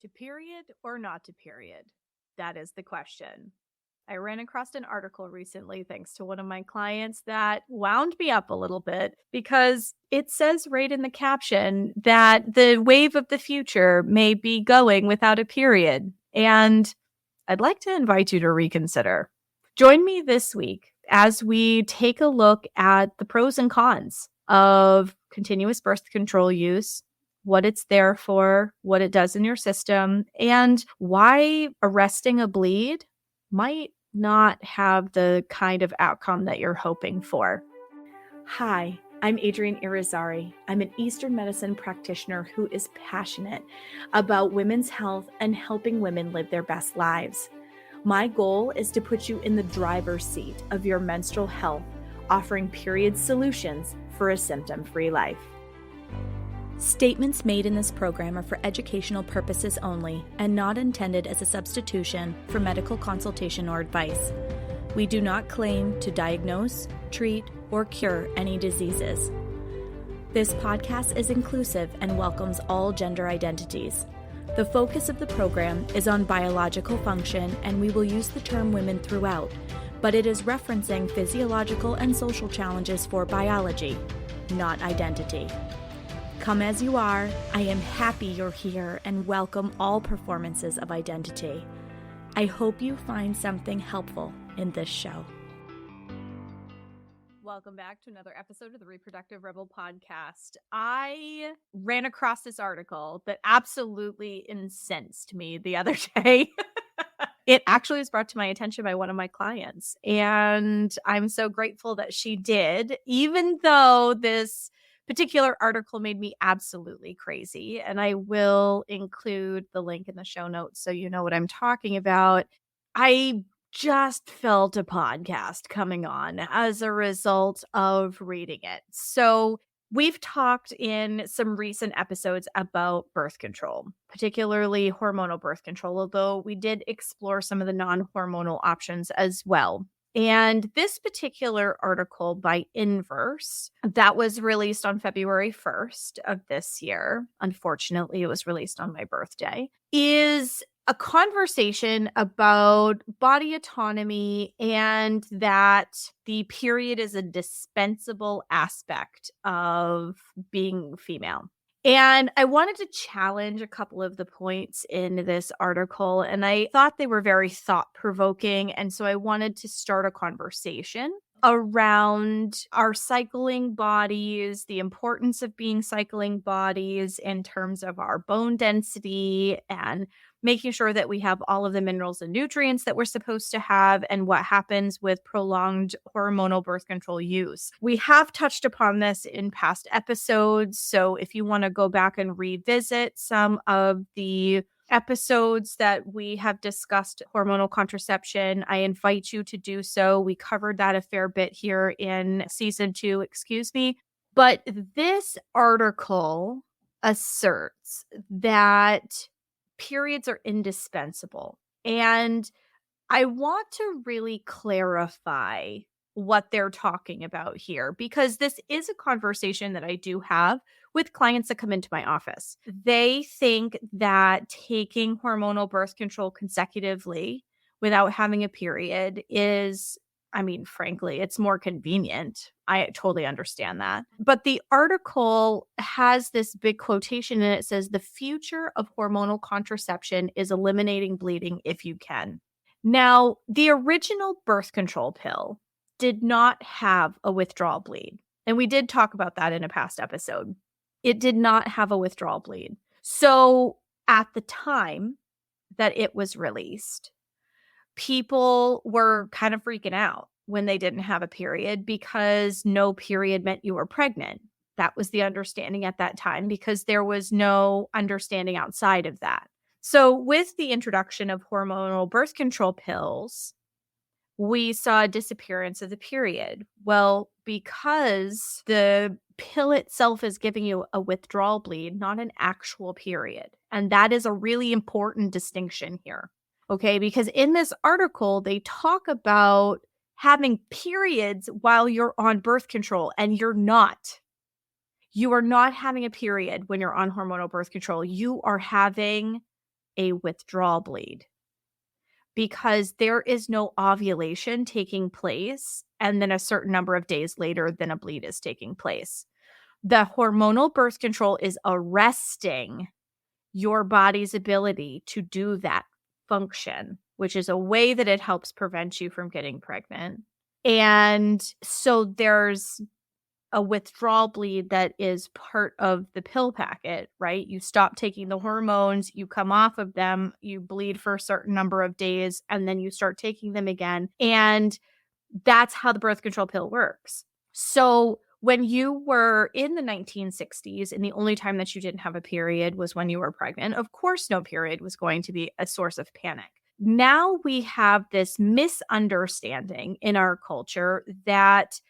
To period or not to period? That is the question. I ran across an article recently, thanks to one of my clients, that wound me up a little bit because it says right in the caption that the wave of the future may be going without a period. And I'd like to invite you to reconsider. Join me this week as we take a look at the pros and cons of continuous birth control use, what it's there for, what it does in your system, and why arresting a bleed might not have the kind of outcome that you're hoping for. Hi, I'm Adrienne Irizarry. I'm an Eastern medicine practitioner who is passionate about women's health and helping women live their best lives. My goal is to put you in the driver's seat of your menstrual health, offering period solutions for a symptom-free life. Statements made in this program are for educational purposes only and not intended as a substitution for medical consultation or advice. We do not claim to diagnose, treat, or cure any diseases. This podcast is inclusive and welcomes all gender identities. The focus of the program is on biological function, and we will use the term women throughout, but it is referencing physiological and social challenges for biology, not identity. Come as you are, I am happy you're here and welcome all performances of identity. I hope you find something helpful in this show. Welcome back to another episode of the Reproductive Rebel podcast. I ran across this article that absolutely incensed me the other day. It actually was brought to my attention by one of my clients, and I'm so grateful that she did, even though this particular article made me absolutely crazy. And I will include the link in the show notes so you know what I'm talking about. I just felt a podcast coming on as a result of reading it. So we've talked in some recent episodes about birth control, particularly hormonal birth control, although we did explore some of the non-hormonal options as well. And this particular article by Inverse that was released on February 1st of this year, unfortunately, it was released on my birthday, is a conversation about body autonomy and that the period is a dispensable aspect of being female. And I wanted to challenge a couple of the points in this article, and I thought they were very thought-provoking, and so I wanted to start a conversation around our cycling bodies, the importance of being cycling bodies in terms of our bone density and making sure that we have all of the minerals and nutrients that we're supposed to have, and what happens with prolonged hormonal birth control use. We have touched upon this in past episodes, so if you want to go back and revisit some of the episodes that we have discussed hormonal contraception, I invite you to do so. We covered that a fair bit here in season 2, But this article asserts that periods are indispensable. And I want to really clarify what they're talking about here, because this is a conversation that I do have with clients that come into my office. They think that taking hormonal birth control consecutively without having a period is, frankly, it's more convenient. I totally understand that. But the article has this big quotation and it says, "The future of hormonal contraception is eliminating bleeding if you can." Now, the original birth control pill did not have a withdrawal bleed. And we did talk about that in a past episode. It did not have a withdrawal bleed. So at the time that it was released, people were kind of freaking out when they didn't have a period because no period meant you were pregnant. That was the understanding at that time because there was no understanding outside of that. So with the introduction of hormonal birth control pills, we saw a disappearance of the period. Well, because the pill itself is giving you a withdrawal bleed, not an actual period. And that is a really important distinction here. Okay, because in this article, they talk about having periods while you're on birth control, and you're not. You are not having a period when you're on hormonal birth control. You are having a withdrawal bleed because there is no ovulation taking place and then a certain number of days later then a bleed is taking place. The hormonal birth control is arresting your body's ability to do that function, which is a way that it helps prevent you from getting pregnant. And so there's a withdrawal bleed that is part of the pill packet, right? You stop taking the hormones, you come off of them, you bleed for a certain number of days, and then you start taking them again. And that's how the birth control pill works. So when you were in the 1960s and the only time that you didn't have a period was when you were pregnant, of course, no period was going to be a source of panic. Now we have this misunderstanding in our culture that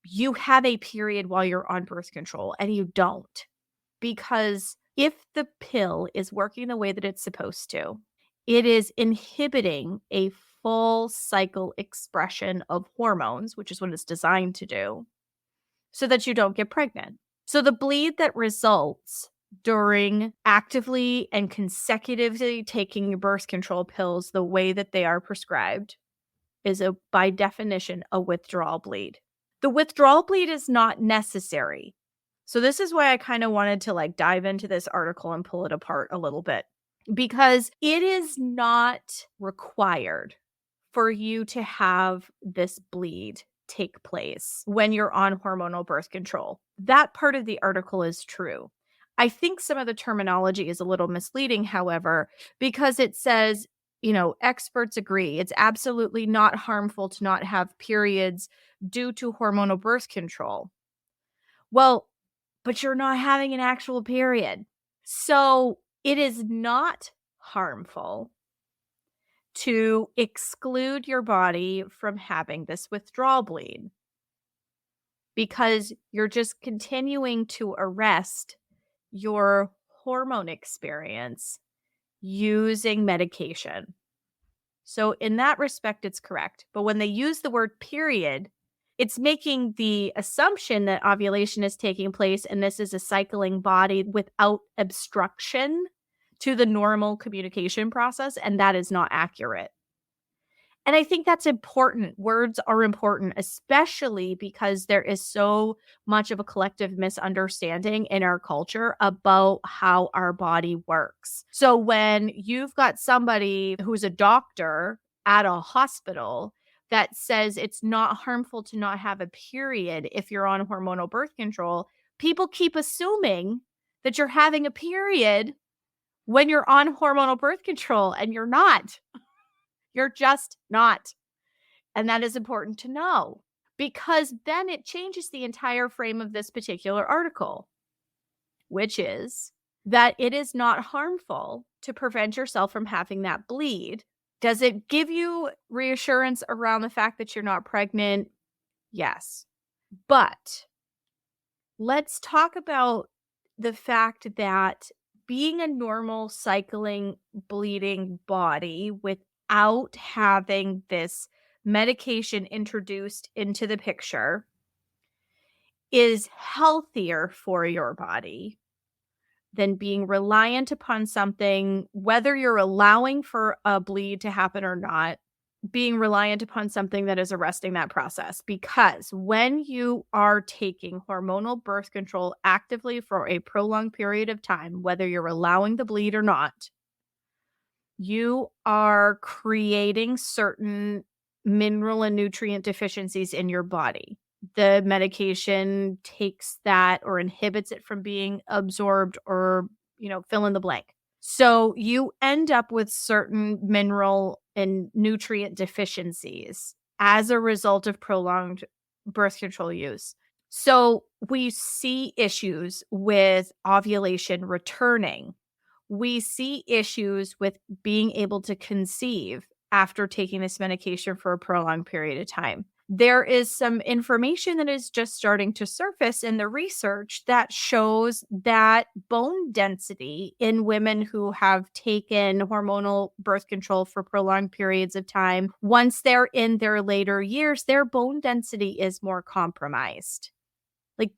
you have a period while you're on birth control and you don't. Because if the pill is working the way that it's supposed to, it is inhibiting a full cycle expression of hormones, which is what it's designed to do, so that you don't get pregnant. So the bleed that results during actively and consecutively taking your birth control pills the way that they are prescribed is by definition a withdrawal bleed. The withdrawal bleed is not necessary. So this is why I kind of wanted to dive into this article and pull it apart a little bit, because it is not required for you to have this bleed take place when you're on hormonal birth control. That part of the article is true. I think some of the terminology is a little misleading, however, because it says, experts agree it's absolutely not harmful to not have periods due to hormonal birth control. Well, but you're not having an actual period. So it is not harmful to exclude your body from having this withdrawal bleed because you're just continuing to arrest your hormone experience using medication. So in that respect, it's correct. But when they use the word period, it's making the assumption that ovulation is taking place and this is a cycling body without obstruction to the normal communication process, and that is not accurate. And I think that's important. Words are important, especially because there is so much of a collective misunderstanding in our culture about how our body works. So when you've got somebody who's a doctor at a hospital that says it's not harmful to not have a period if you're on hormonal birth control, people keep assuming that you're having a period when you're on hormonal birth control, and you're not. You're just not. And that is important to know, because then it changes the entire frame of this particular article, which is that it is not harmful to prevent yourself from having that bleed. Does it give you reassurance around the fact that you're not pregnant? Yes. But let's talk about the fact that being a normal cycling, bleeding body without having this medication introduced into the picture is healthier for your body than being reliant upon something, whether you're allowing for a bleed to happen or not, being reliant upon something that is arresting that process. Because when you are taking hormonal birth control actively for a prolonged period of time, whether you're allowing the bleed or not, you are creating certain mineral and nutrient deficiencies in your body. The medication takes that or inhibits it from being absorbed, or, fill in the blank. So you end up with certain mineral and nutrient deficiencies as a result of prolonged birth control use. So we see issues with ovulation returning. We see issues with being able to conceive after taking this medication for a prolonged period of time. There is some information that is just starting to surface in the research that shows that bone density in women who have taken hormonal birth control for prolonged periods of time, once they're in their later years, their bone density is more compromised.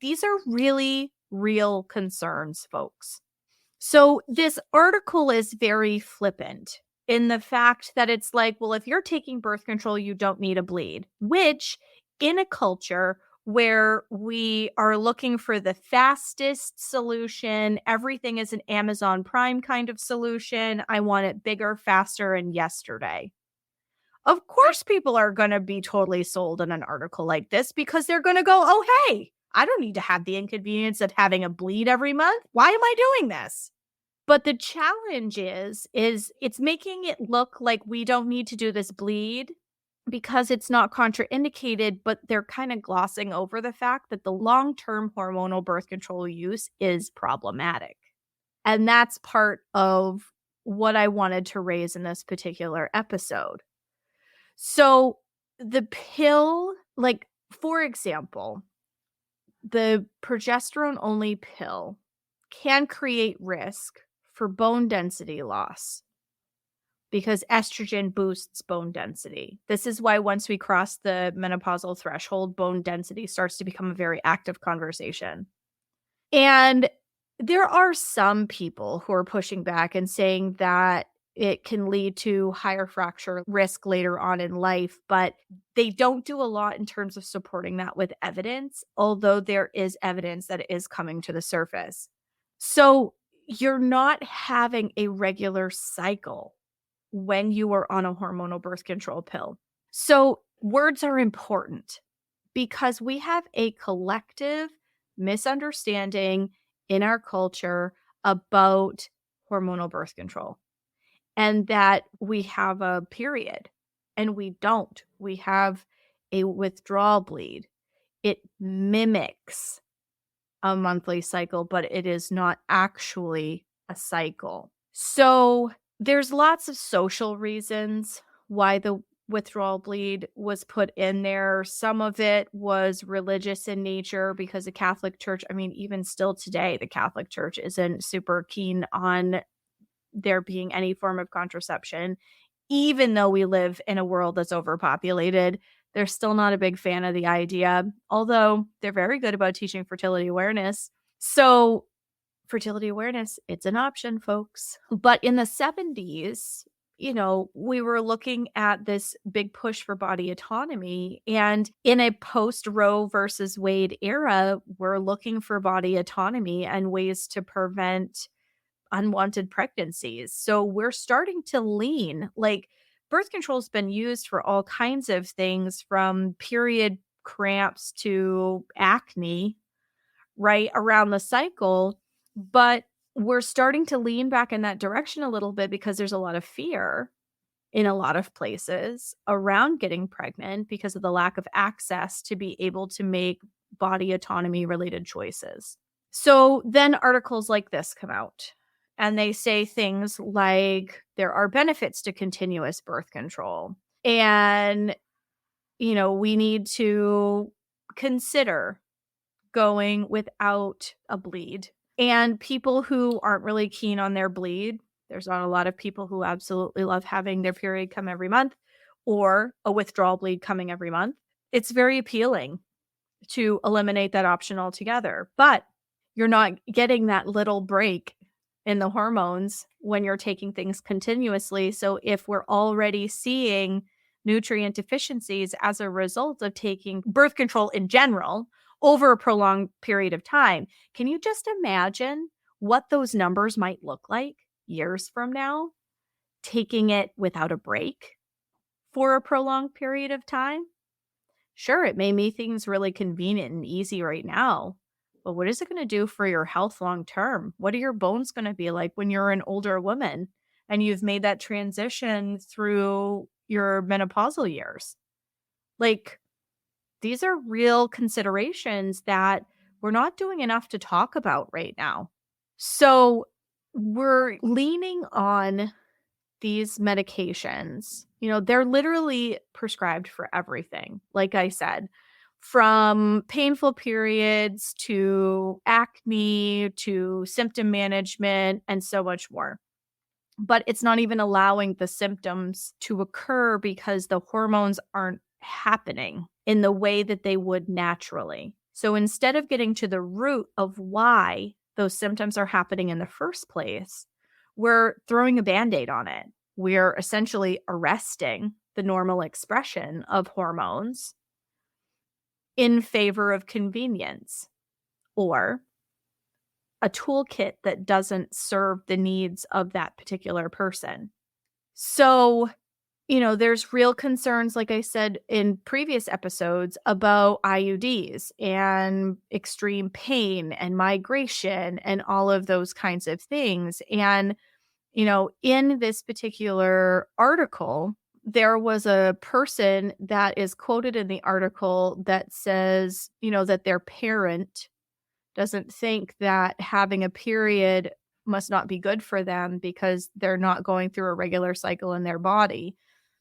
These are really real concerns, folks. So this article is very flippant in the fact that it's like, well, if you're taking birth control, you don't need a bleed, which in a culture where we are looking for the fastest solution, everything is an Amazon Prime kind of solution. I want it bigger, faster, and yesterday. Of course, people are going to be totally sold on an article like this because they're going to go, oh, hey, I don't need to have the inconvenience of having a bleed every month. Why am I doing this? But the challenge is it's making it look like we don't need to do this bleed because it's not contraindicated, but they're kind of glossing over the fact that the long-term hormonal birth control use is problematic. And that's part of what I wanted to raise in this particular episode. So the pill, like, for example, the progesterone only pill can create risk for bone density loss because estrogen boosts bone density. This is why once we cross the menopausal threshold, bone density starts to become a very active conversation. And there are some people who are pushing back and saying that it can lead to higher fracture risk later on in life, but they don't do a lot in terms of supporting that with evidence, although there is evidence that it is coming to the surface. So you're not having a regular cycle when you are on a hormonal birth control pill. So words are important because we have a collective misunderstanding in our culture about hormonal birth control and that we have a period and we don't. We have a withdrawal bleed. It mimics a monthly cycle, but it is not actually a cycle. So there's lots of social reasons why the withdrawal bleed was put in there. Some of it was religious in nature because the Catholic Church, I mean, even still today, the Catholic Church isn't super keen on there being any form of contraception. Even though we live in a world that's overpopulated, they're still not a big fan of the idea, although they're very good about teaching fertility awareness. So fertility awareness, it's an option, folks. But in the 70s, we were looking at this big push for body autonomy. And in a post Roe versus Wade era, we're looking for body autonomy and ways to prevent unwanted pregnancies. So we're starting to lean, like, birth control's been used for all kinds of things from period cramps to acne, right around the cycle. But we're starting to lean back in that direction a little bit because there's a lot of fear in a lot of places around getting pregnant because of the lack of access to be able to make body autonomy related choices. So then articles like this come out and they say things like there are benefits to continuous birth control and, we need to consider going without a bleed. And people who aren't really keen on their bleed, there's not a lot of people who absolutely love having their period come every month or a withdrawal bleed coming every month. It's very appealing to eliminate that option altogether, but you're not getting that little break in the hormones when you're taking things continuously. So if we're already seeing nutrient deficiencies as a result of taking birth control in general over a prolonged period of time, can you just imagine what those numbers might look like years from now, taking it without a break for a prolonged period of time? Sure, it may make things really convenient and easy right now, but what is it going to do for your health long term? What are your bones going to be like when you're an older woman and you've made that transition through your menopausal years? Like, these are real considerations that we're not doing enough to talk about right now. So we're leaning on these medications. They're literally prescribed for everything. Like I said, from painful periods to acne to symptom management and so much more. But it's not even allowing the symptoms to occur because the hormones aren't happening in the way that they would naturally. So instead of getting to the root of why those symptoms are happening in the first place, we're throwing a Band-Aid on it. We're essentially arresting the normal expression of hormones in favor of convenience or a toolkit that doesn't serve the needs of that particular person. So, there's real concerns, like I said in previous episodes, about IUDs and extreme pain and migration and all of those kinds of things. And, in this particular article, there was a person that is quoted in the article that says, that their parent doesn't think that having a period must not be good for them because they're not going through a regular cycle in their body.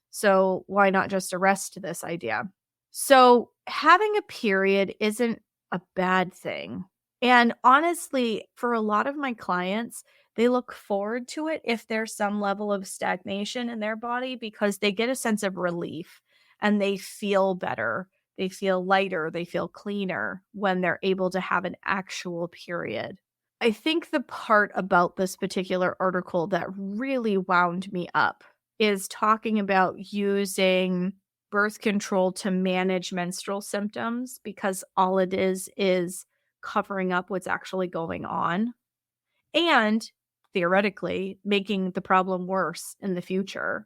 So why not just arrest this idea? So having a period isn't a bad thing. And honestly, for a lot of my clients, they look forward to it if there's some level of stagnation in their body because they get a sense of relief and they feel better. They feel lighter, they feel cleaner when they're able to have an actual period. I think the part about this particular article that really wound me up is talking about using birth control to manage menstrual symptoms because all it is covering up what's actually going on and theoretically making the problem worse in the future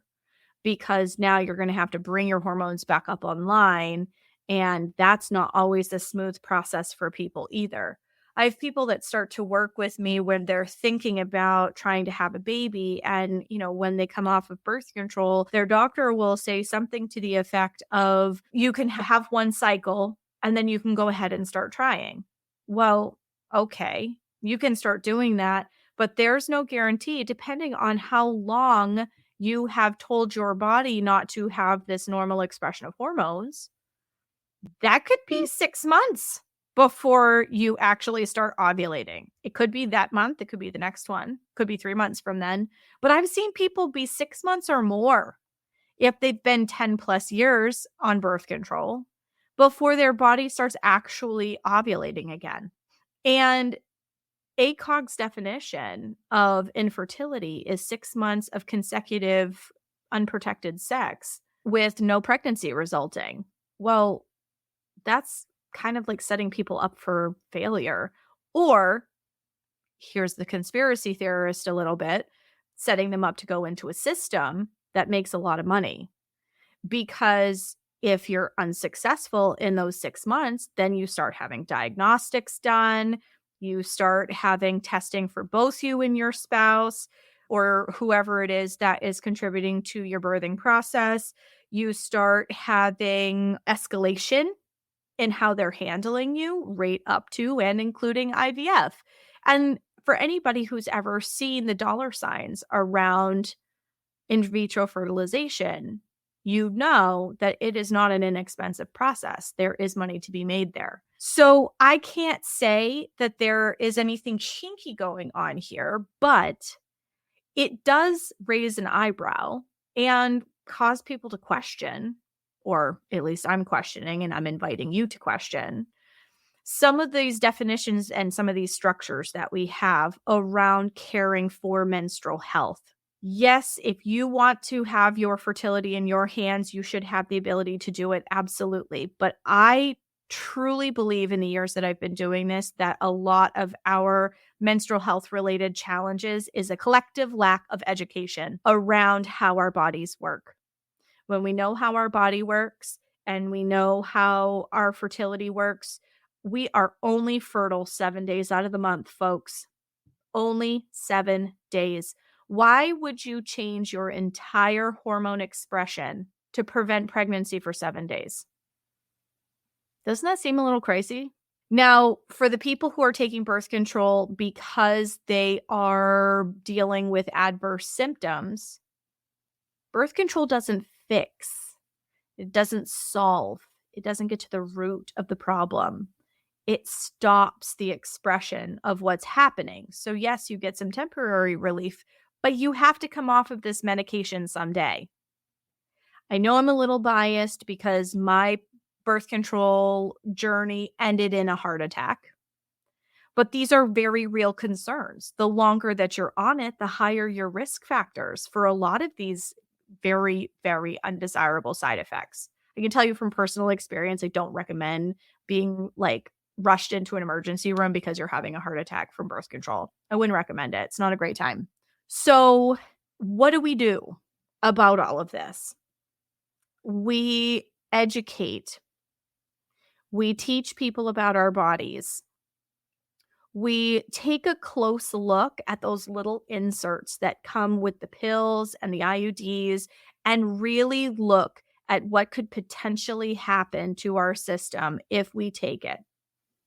because now you're going to have to bring your hormones back up online. And that's not always a smooth process for people either. I have people that start to work with me when they're thinking about trying to have a baby. And, when they come off of birth control, their doctor will say something to the effect of, you can have one cycle and then you can go ahead and start trying. Well, okay, you can start doing that, but there's no guarantee depending on how long you have told your body not to have this normal expression of hormones. That could be 6 months before you actually start ovulating. It could be that month. It could be the next one. Could be 3 months from then. But I've seen people be 6 months or more if they've been 10 plus years on birth control before their body starts actually ovulating again. And ACOG's definition of infertility is 6 months of consecutive unprotected sex with no pregnancy resulting. Well, that's kind of like setting people up for failure. Or here's the conspiracy theorist a little bit, setting them up to go into a system that makes a lot of money. Because if you're unsuccessful in those 6 months, then you start having diagnostics done. You start having testing for both you and your spouse or whoever it is that is contributing to your birthing process. You start having escalation in how they're handling you, right up to and including IVF. And for anybody who's ever seen the dollar signs around in vitro fertilization, you know that it is not an inexpensive process. There is money to be made there. So I can't say that there is anything kinky going on here, but it does raise an eyebrow and cause people to question, or at least I'm questioning and I'm inviting you to question some of these definitions and some of these structures that we have around caring for menstrual health. Yes, if you want to have your fertility in your hands, you should have the ability to do it. Absolutely. But I truly believe in the years that I've been doing this, that a lot of our menstrual health related challenges is a collective lack of education around how our bodies work. When we know how our body works and we know how our fertility works, we are only fertile 7 days out of the month, folks. Only 7 days. Why would you change your entire hormone expression to prevent pregnancy for 7 days? Doesn't that seem a little crazy? Now, for the people who are taking birth control because they are dealing with adverse symptoms, birth control doesn't fix. It doesn't solve. It doesn't get to the root of the problem. It stops the expression of what's happening. So yes, you get some temporary relief, but you have to come off of this medication someday. I know I'm a little biased because my birth control journey ended in a heart attack. But these are very real concerns. The longer that you're on it, the higher your risk factors for a lot of these very, very undesirable side effects. I can tell you from personal experience, I don't recommend being like rushed into an emergency room because you're having a heart attack from birth control. I wouldn't recommend it. It's not a great time. So, what do we do about all of this? We educate. We teach people about our bodies. We take a close look at those little inserts that come with the pills and the IUDs and really look at what could potentially happen to our system if we take it.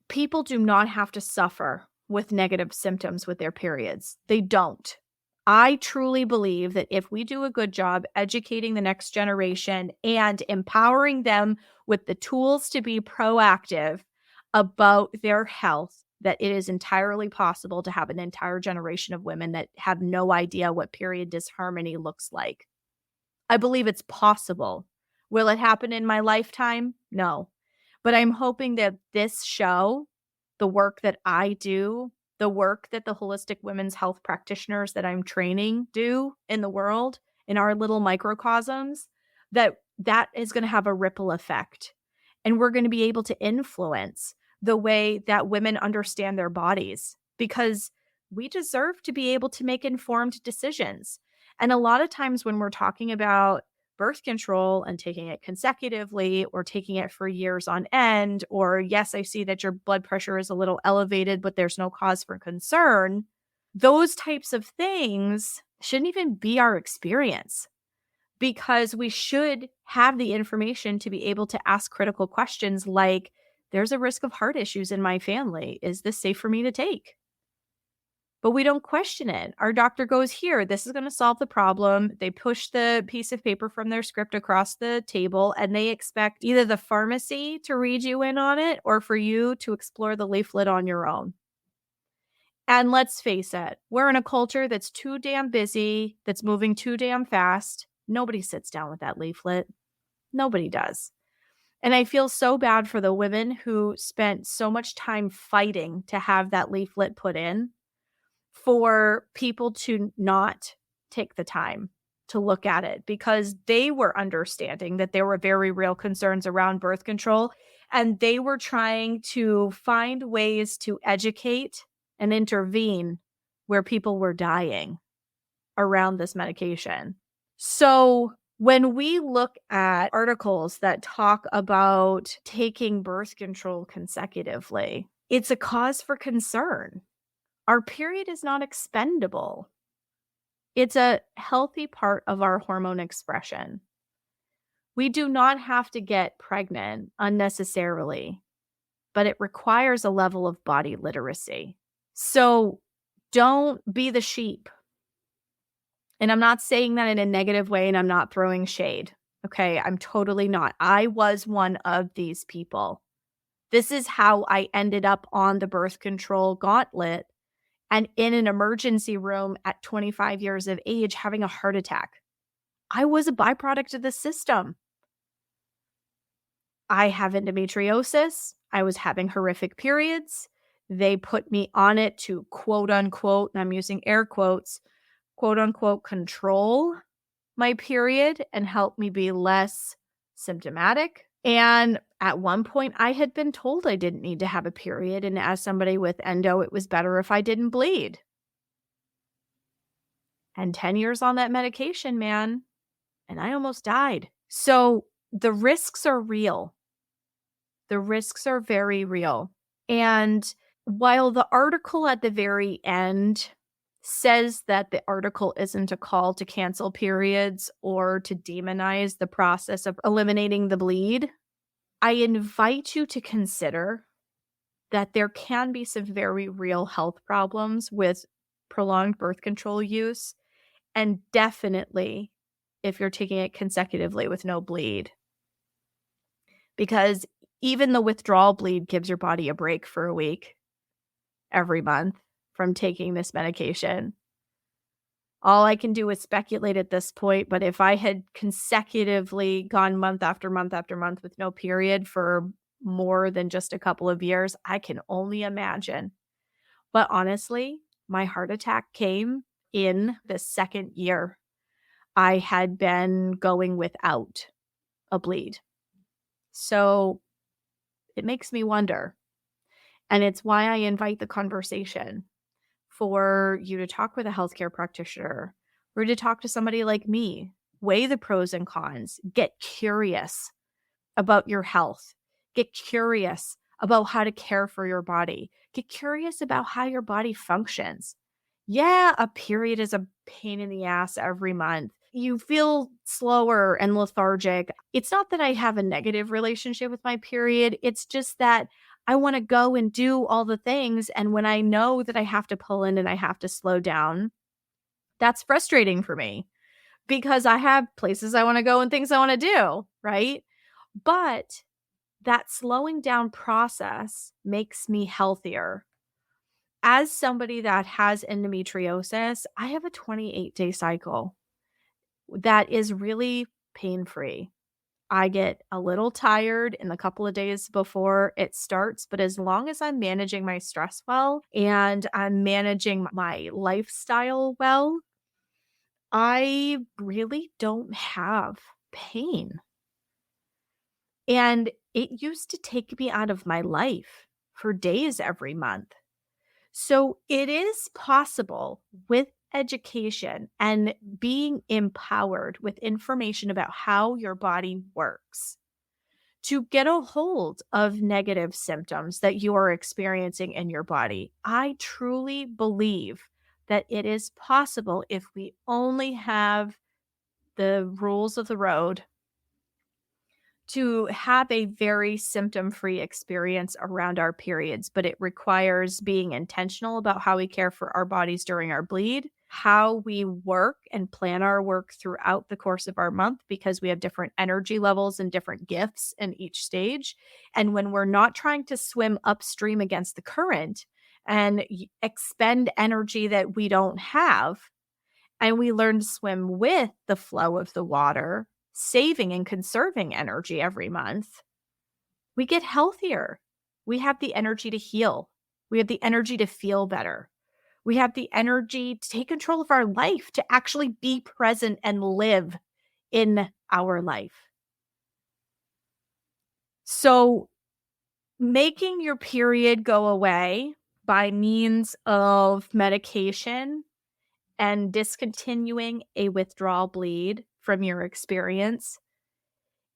People do not have to suffer with negative symptoms with their periods. They don't. I truly believe that if we do a good job educating the next generation and empowering them with the tools to be proactive about their health, that it is entirely possible to have an entire generation of women that have no idea what period disharmony looks like. I believe it's possible. Will it happen in my lifetime? No. But I'm hoping that this show, the work that I do, the work that the holistic women's health practitioners that I'm training do in the world, in our little microcosms, that is going to have a ripple effect. And we're going to be able to influence the way that women understand their bodies, because we deserve to be able to make informed decisions. And a lot of times when we're talking about birth control and taking it consecutively or taking it for years on end, or yes, I see that your blood pressure is a little elevated, but there's no cause for concern, those types of things shouldn't even be our experience, because we should have the information to be able to ask critical questions like, there's a risk of heart issues in my family. Is this safe for me to take? But we don't question it. Our doctor goes, here, this is going to solve the problem. They push the piece of paper from their script across the table, and they expect either the pharmacy to read you in on it or for you to explore the leaflet on your own. And let's face it, we're in a culture that's too damn busy, that's moving too damn fast. Nobody sits down with that leaflet. Nobody does. And I feel so bad for the women who spent so much time fighting to have that leaflet put in, for people to not take the time to look at it, because they were understanding that there were very real concerns around birth control, and they were trying to find ways to educate and intervene where people were dying around this medication. So when we look at articles that talk about taking birth control consecutively, it's a cause for concern. Our period is not expendable. It's a healthy part of our hormone expression. We do not have to get pregnant unnecessarily, but it requires a level of body literacy. So don't be the sheep. And I'm not saying that in a negative way, and I'm not throwing shade. Okay, I'm totally not. I was one of these people. This is how I ended up on the birth control gauntlet and in an emergency room at 25 years of age having a heart attack. I was a byproduct of the system. I have endometriosis. I was having horrific periods. They put me on it to quote unquote, and I'm using air quotes, quote unquote, control my period and help me be less symptomatic. And at one point, I had been told I didn't need to have a period. And as somebody with endo, it was better if I didn't bleed. And 10 years on that medication, man, and I almost died. So the risks are real. The risks are very real. And while the article at the very end says that the article isn't a call to cancel periods or to demonize the process of eliminating the bleed, I invite you to consider that there can be some very real health problems with prolonged birth control use, and definitely if you're taking it consecutively with no bleed. Because even the withdrawal bleed gives your body a break for a week every month from taking this medication. All I can do is speculate at this point, but if I had consecutively gone month after month after month with no period for more than just a couple of years, I can only imagine But honestly, my heart attack came in the second year I had been going without a bleed. So it makes me wonder. And it's why I invite the conversation for you to talk with a healthcare practitioner or to talk to somebody like me, weigh the pros and cons, get curious about your health, get curious about how to care for your body, get curious about how your body functions. Yeah, a period is a pain in the ass every month. You feel slower and lethargic. It's not that I have a negative relationship with my period. It's just that I want to go and do all the things. And when I know that I have to pull in and I have to slow down, that's frustrating for me because I have places I want to go and things I want to do, right? But that slowing down process makes me healthier. As somebody that has endometriosis, I have a 28-day cycle that is really pain-free. I get a little tired in the couple of days before it starts, but as long as I'm managing my stress well and I'm managing my lifestyle well, I really don't have pain. And it used to take me out of my life for days every month. So it is possible with education and being empowered with information about how your body works to get a hold of negative symptoms that you are experiencing in your body. I truly believe that it is possible if we only have the rules of the road to have a very symptom-free experience around our periods, but it requires being intentional about how we care for our bodies during our bleed, how we work and plan our work throughout the course of our month because we have different energy levels and different gifts in each stage. And when we're not trying to swim upstream against the current and expend energy that we don't have, and we learn to swim with the flow of the water, saving and conserving energy every month, we get healthier. We have the energy to heal. We have the energy to feel better. We have the energy to take control of our life, to actually be present and live in our life. So, making your period go away by means of medication and discontinuing a withdrawal bleed from your experience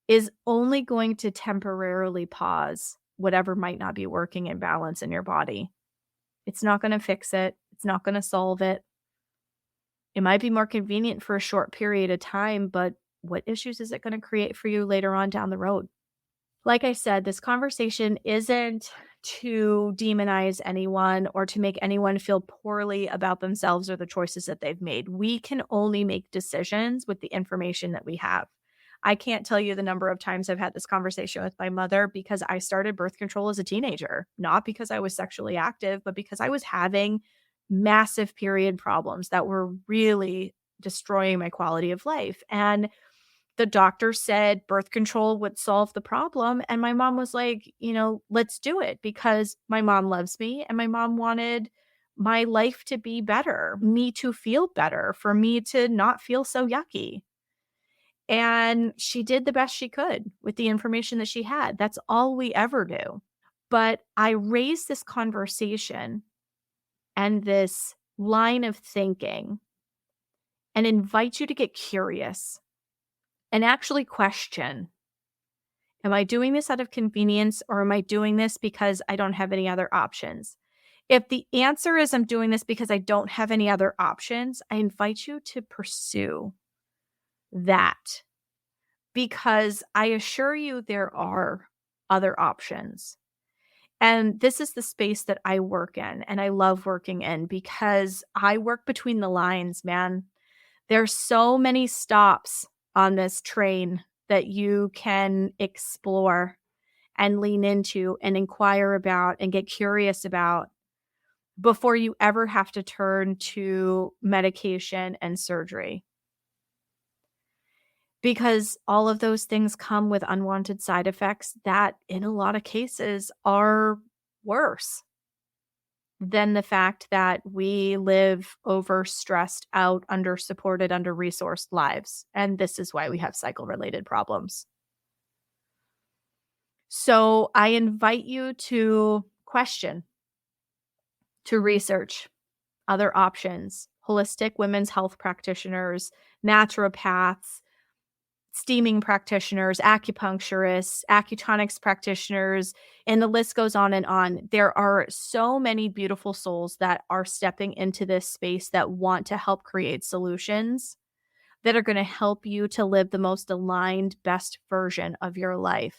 is only going to temporarily pause whatever might not be working in balance in your body. It's not going to fix it. It's not going to solve it. It might be more convenient for a short period of time, but what issues is it going to create for you later on down the road? Like I said, this conversation isn't to demonize anyone or to make anyone feel poorly about themselves or the choices that they've made. We can only make decisions with the information that we have. I can't tell you the number of times I've had this conversation with my mother because I started birth control as a teenager, not because I was sexually active, but because I was having massive period problems that were really destroying my quality of life. And the doctor said birth control would solve the problem. And my mom was like, let's do it because my mom loves me and my mom wanted my life to be better, me to feel better, for me to not feel so yucky. And she did the best she could with the information that she had. That's all we ever do. But I raised this conversation and this line of thinking and invite you to get curious and actually question, am I doing this out of convenience or am I doing this because I don't have any other options? If the answer is I'm doing this because I don't have any other options, I invite you to pursue that because I assure you there are other options. And this is the space that I work in and I love working in because I work between the lines, man. There's so many stops on this train that you can explore and lean into and inquire about and get curious about before you ever have to turn to medication and surgery. Because all of those things come with unwanted side effects that in a lot of cases are worse than the fact that we live overstressed out, under-supported, under-resourced lives. And this is why we have cycle-related problems. So I invite you to question, to research other options, holistic women's health practitioners, naturopaths, steaming practitioners, acupuncturists, acutonics practitioners, and the list goes on and on. There are so many beautiful souls that are stepping into this space that want to help create solutions that are going to help you to live the most aligned, best version of your life.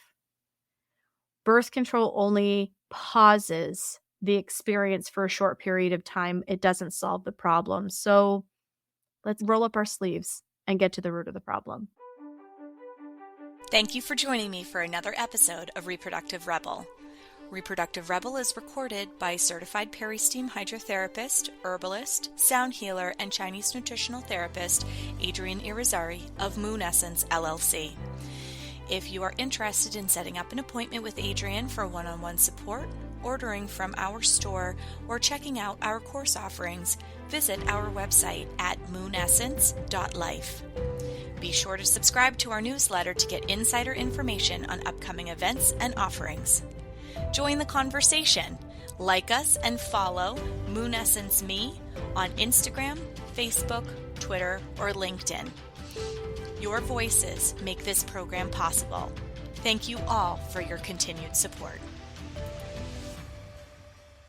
Birth control only pauses the experience for a short period of time. It doesn't solve the problem. So let's roll up our sleeves and get to the root of the problem. Thank you for joining me for another episode of Reproductive Rebel. Reproductive Rebel is recorded by certified peri-steam hydrotherapist, herbalist, sound healer, and Chinese nutritional therapist Adrienne Irizarry of Moon Essence LLC. If you are interested in setting up an appointment with Adrienne for one-on-one support, ordering from our store, or checking out our course offerings, visit our website at moonessence.life. Be sure to subscribe to our newsletter to get insider information on upcoming events and offerings. Join the conversation. Like us and follow Moon Essence Me on Instagram, Facebook, Twitter, or LinkedIn. Your voices make this program possible. Thank you all for your continued support.